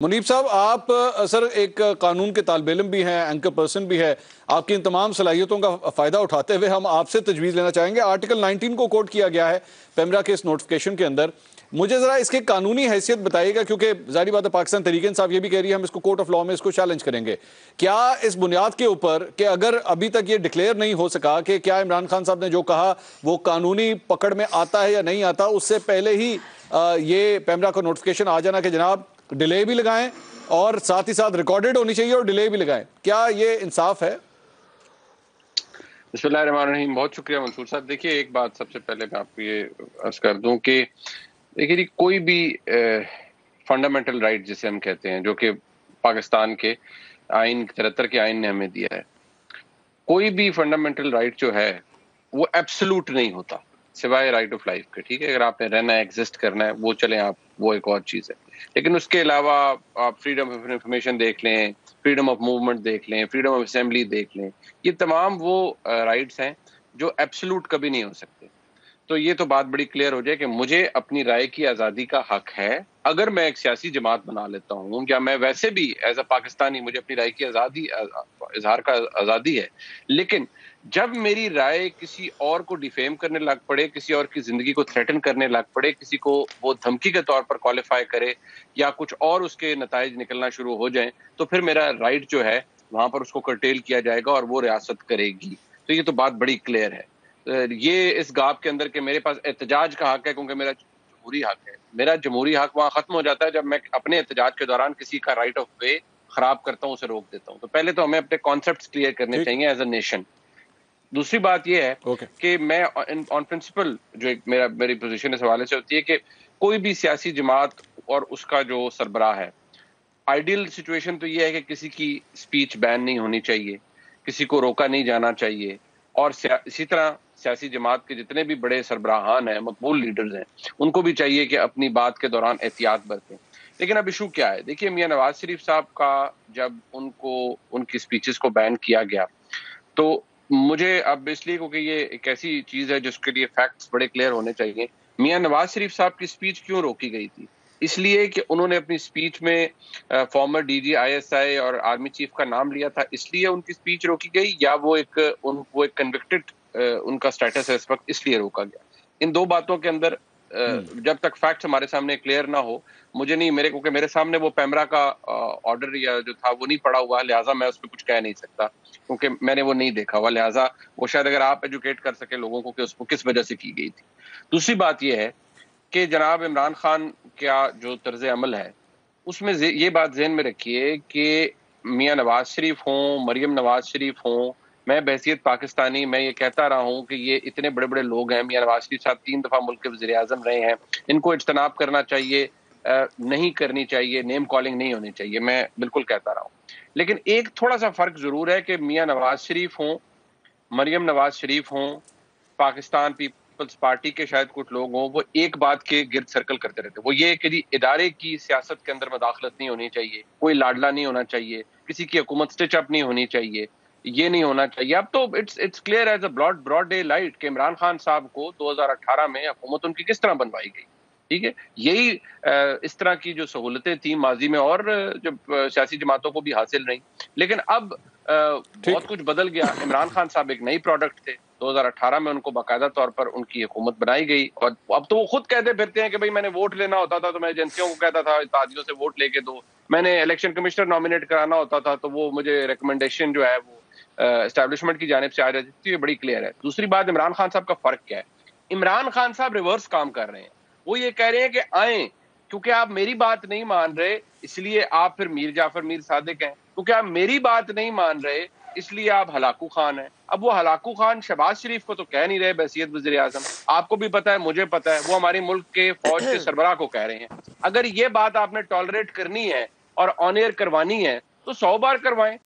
मुनीब साहब, आप सर एक कानून के तालिब इल्म भी हैं, एंकर पर्सन भी है। आपकी इन तमाम सलाहियतों का फ़ायदा उठाते हुए हम आपसे तजवीज़ लेना चाहेंगे। आर्टिकल 19 को कोट किया गया है पेमरा के इस नोटिफिकेशन के अंदर। मुझे ज़रा इसकी कानूनी हैसियत बताइएगा, क्योंकि ज़ाहिर बात है पाकिस्तान तहरीक-ए-इंसाफ ये भी कह रही है हम इसको कोर्ट ऑफ लॉ में इसको चैलेंज करेंगे। क्या इस बुनियाद के ऊपर कि अगर अभी तक ये डिक्लेयर नहीं हो सका कि क्या इमरान खान साहब ने जो कहा वो कानूनी पकड़ में आता है या नहीं आता, उससे पहले ही ये पेमरा का नोटिफिकेशन आ जाना कि जनाब डिले भी लगाएं और साथ ही साथ रिकॉर्डेड होनी चाहिए और डिले भी लगाएं, क्या ये इंसाफ है? बिस्मिल्लाहिर्रहमानिर्रहीम। बहुत शुक्रिया मंसूर साहब। देखिए, एक बात सबसे पहले मैं आपको ये अर्ज कर दूं कि देखिए कोई भी फंडामेंटल राइट जिसे हम कहते हैं, जो कि पाकिस्तान के आइन 73 के आइन ने हमें दिया है, कोई भी फंडामेंटल राइट जो है वो एब्सोल्यूट नहीं होता सिवाय राइट ऑफ लाइफ के। ठीक है, अगर आपने रहना है, एग्जिस्ट करना है, वो चलें आप, वो एक और चीज़ है। लेकिन उसके अलावा आप फ्रीडम ऑफ इंफॉर्मेशन देख लें, फ्रीडम ऑफ मूवमेंट देख लें, फ्रीडम ऑफ असेंबली देख लें, ये तमाम वो राइट्स हैं जो एब्सोल्यूट कभी नहीं हो सकते। तो ये तो बात बड़ी क्लियर हो जाए कि मुझे अपनी राय की आज़ादी का हक है अगर मैं एक सियासी जमात बना लेता हूँ, या मैं वैसे भी एज अ पाकिस्तानी मुझे अपनी राय की आज़ादी, इजहार का आज़ादी है। लेकिन जब मेरी राय किसी और को डिफेम करने लग पड़े, किसी और की जिंदगी को थ्रेटन करने लग पड़े, किसी को वो धमकी के तौर पर क्वालिफाई करे या कुछ और उसके नताइज निकलना शुरू हो जाएं, तो फिर मेरा राइट जो है वहां पर उसको कर्टेल किया जाएगा और वो रियासत करेगी। तो ये तो बात बड़ी क्लियर है। ये इस गाप के अंदर के मेरे पास एहतजाज का हक है, क्योंकि मेरा जमहूरी हक है। मेरा जमहूरी हक वहां खत्म हो जाता है जब मैं अपने एहतजाज के दौरान किसी का राइट ऑफ वे खराब करता हूं, उसे रोक देता हूं। तो पहले तो हमें अपने कॉन्सेप्ट्स क्लियर करने चाहिए एज अ नेशन। दूसरी बात यह है कि मैं ऑन प्रिंसिपल जो एक मेरी पोजीशन इस हवाले से होती है कि कोई भी सियासी जमात और उसका जो सरबराह है, आइडियल सिचुएशन तो यह है कि किसी की स्पीच बैन नहीं होनी चाहिए, किसी को रोका नहीं जाना चाहिए, और इसी तरह सियासी जमात के जितने भी बड़े सरबराहान हैं, मकबूल लीडर्स हैं, उनको भी चाहिए कि अपनी बात के दौरान एहतियात बरतें। लेकिन अब इशू क्या है? देखिए, मियां नवाज शरीफ साहब का जब उनको उनकी स्पीचेस को बैन किया गया, तो मुझे अब इसलिए, क्योंकि ये एक ऐसी चीज है जिसके लिए फैक्ट्स बड़े क्लियर होने चाहिए, मियां नवाज शरीफ साहब की स्पीच क्यों रोकी गई थी? इसलिए कि उन्होंने अपनी स्पीच में फॉर्मर डीजी आईएसआई और आर्मी चीफ का नाम लिया था, इसलिए उनकी स्पीच रोकी गई, या वो एक कन्विक्टेड उनका स्टेटस है इस वक्त, इसलिए रोका गया? इन दो बातों के अंदर जब तक फैक्ट्स हमारे सामने क्लियर ना हो, मुझे नहीं, क्योंकि मेरे सामने वो पेमरा का ऑर्डर या जो था वो नहीं पड़ा हुआ, लिहाजा मैं उस पर कुछ कह नहीं सकता, क्योंकि मैंने वो नहीं देखा हुआ। लिहाजा वो शायद अगर आप एजुकेट कर सके लोगों को कि उसको किस वजह से की गई थी। दूसरी बात यह है कि जनाब इमरान खान का जो तर्ज अमल है, उसमें ये बात ज़हन में रखिए कि मियां नवाज शरीफ हों, मरियम नवाज शरीफ हों, मैं बहसियत पाकिस्तानी मैं ये कहता रहा हूं कि ये इतने बड़े बड़े लोग हैं। मियां नवाज शरीफ साहब 3 दफा मुल्क के वज़ीर आज़म रहे हैं, इनको इज्तनाब करना चाहिए, नहीं करनी चाहिए, नेम कॉलिंग नहीं होनी चाहिए, मैं बिल्कुल कहता रहा हूं। लेकिन एक थोड़ा सा फर्क जरूर है कि मियां नवाज शरीफ हों, मरियम नवाज शरीफ हों, पाकिस्तान पीपल्स पार्टी के शायद कुछ लोग हों, वो एक बात के गिर्द सर्कल करते रहते हैं, वो ये कि इदारे की सियासत के अंदर मदाखलत नहीं होनी चाहिए, कोई लाडला नहीं होना चाहिए, किसी की हुकूमत स्टिच अप नहीं होनी चाहिए, ये नहीं होना चाहिए। अब तो it's clear as a broad daylight कि इमरान खान साहब को 2018 में हुकूमत उनकी किस तरह बनवाई गई। ठीक है, यही इस तरह की जो सहूलतें थी माजी में और जब सियासी जमातों को भी हासिल रही। लेकिन अब बहुत कुछ बदल गया। इमरान खान साहब एक नई प्रोडक्ट थे, 2018 में उनको बाकायदा तौर पर उनकी हुकूमत बनाई गई, और अब तो वो खुद कहते फिरते हैं कि भाई मैंने वोट लेना होता था तो मैं एजेंसियों को कहता था इत्तेहादियों से वोट लेके दो, मैंने इलेक्शन कमिश्नर नॉमिनेट कराना होता था तो वो मुझे रिकमेंडेशन जो है वो एस्टैब्लिशमेंट की जानिब से आ जाती थी। ये बड़ी क्लियर है। दूसरी बात, इमरान खान साहब का फर्क क्या है? इमरान खान साहब रिवर्स काम कर रहे हैं। वो ये कह रहे हैं कि आए, क्योंकि आप मेरी बात नहीं मान रहे इसलिए आप फिर मीर जाफर मीर सादिक हैं, क्योंकि आप मेरी बात नहीं मान रहे इसलिए आप हलाकू खान हैं। अब वो हलाकू खान शहबाज शरीफ को तो कह नहीं रहे बहसियत वज़ीर आज़म, आपको भी पता है, मुझे पता है, वो हमारी मुल्क के फौज के सरबराह को कह रहे हैं। अगर ये बात आपने टॉलरेट करनी है और ऑन एयर करवानी है तो 100 बार करवाएं।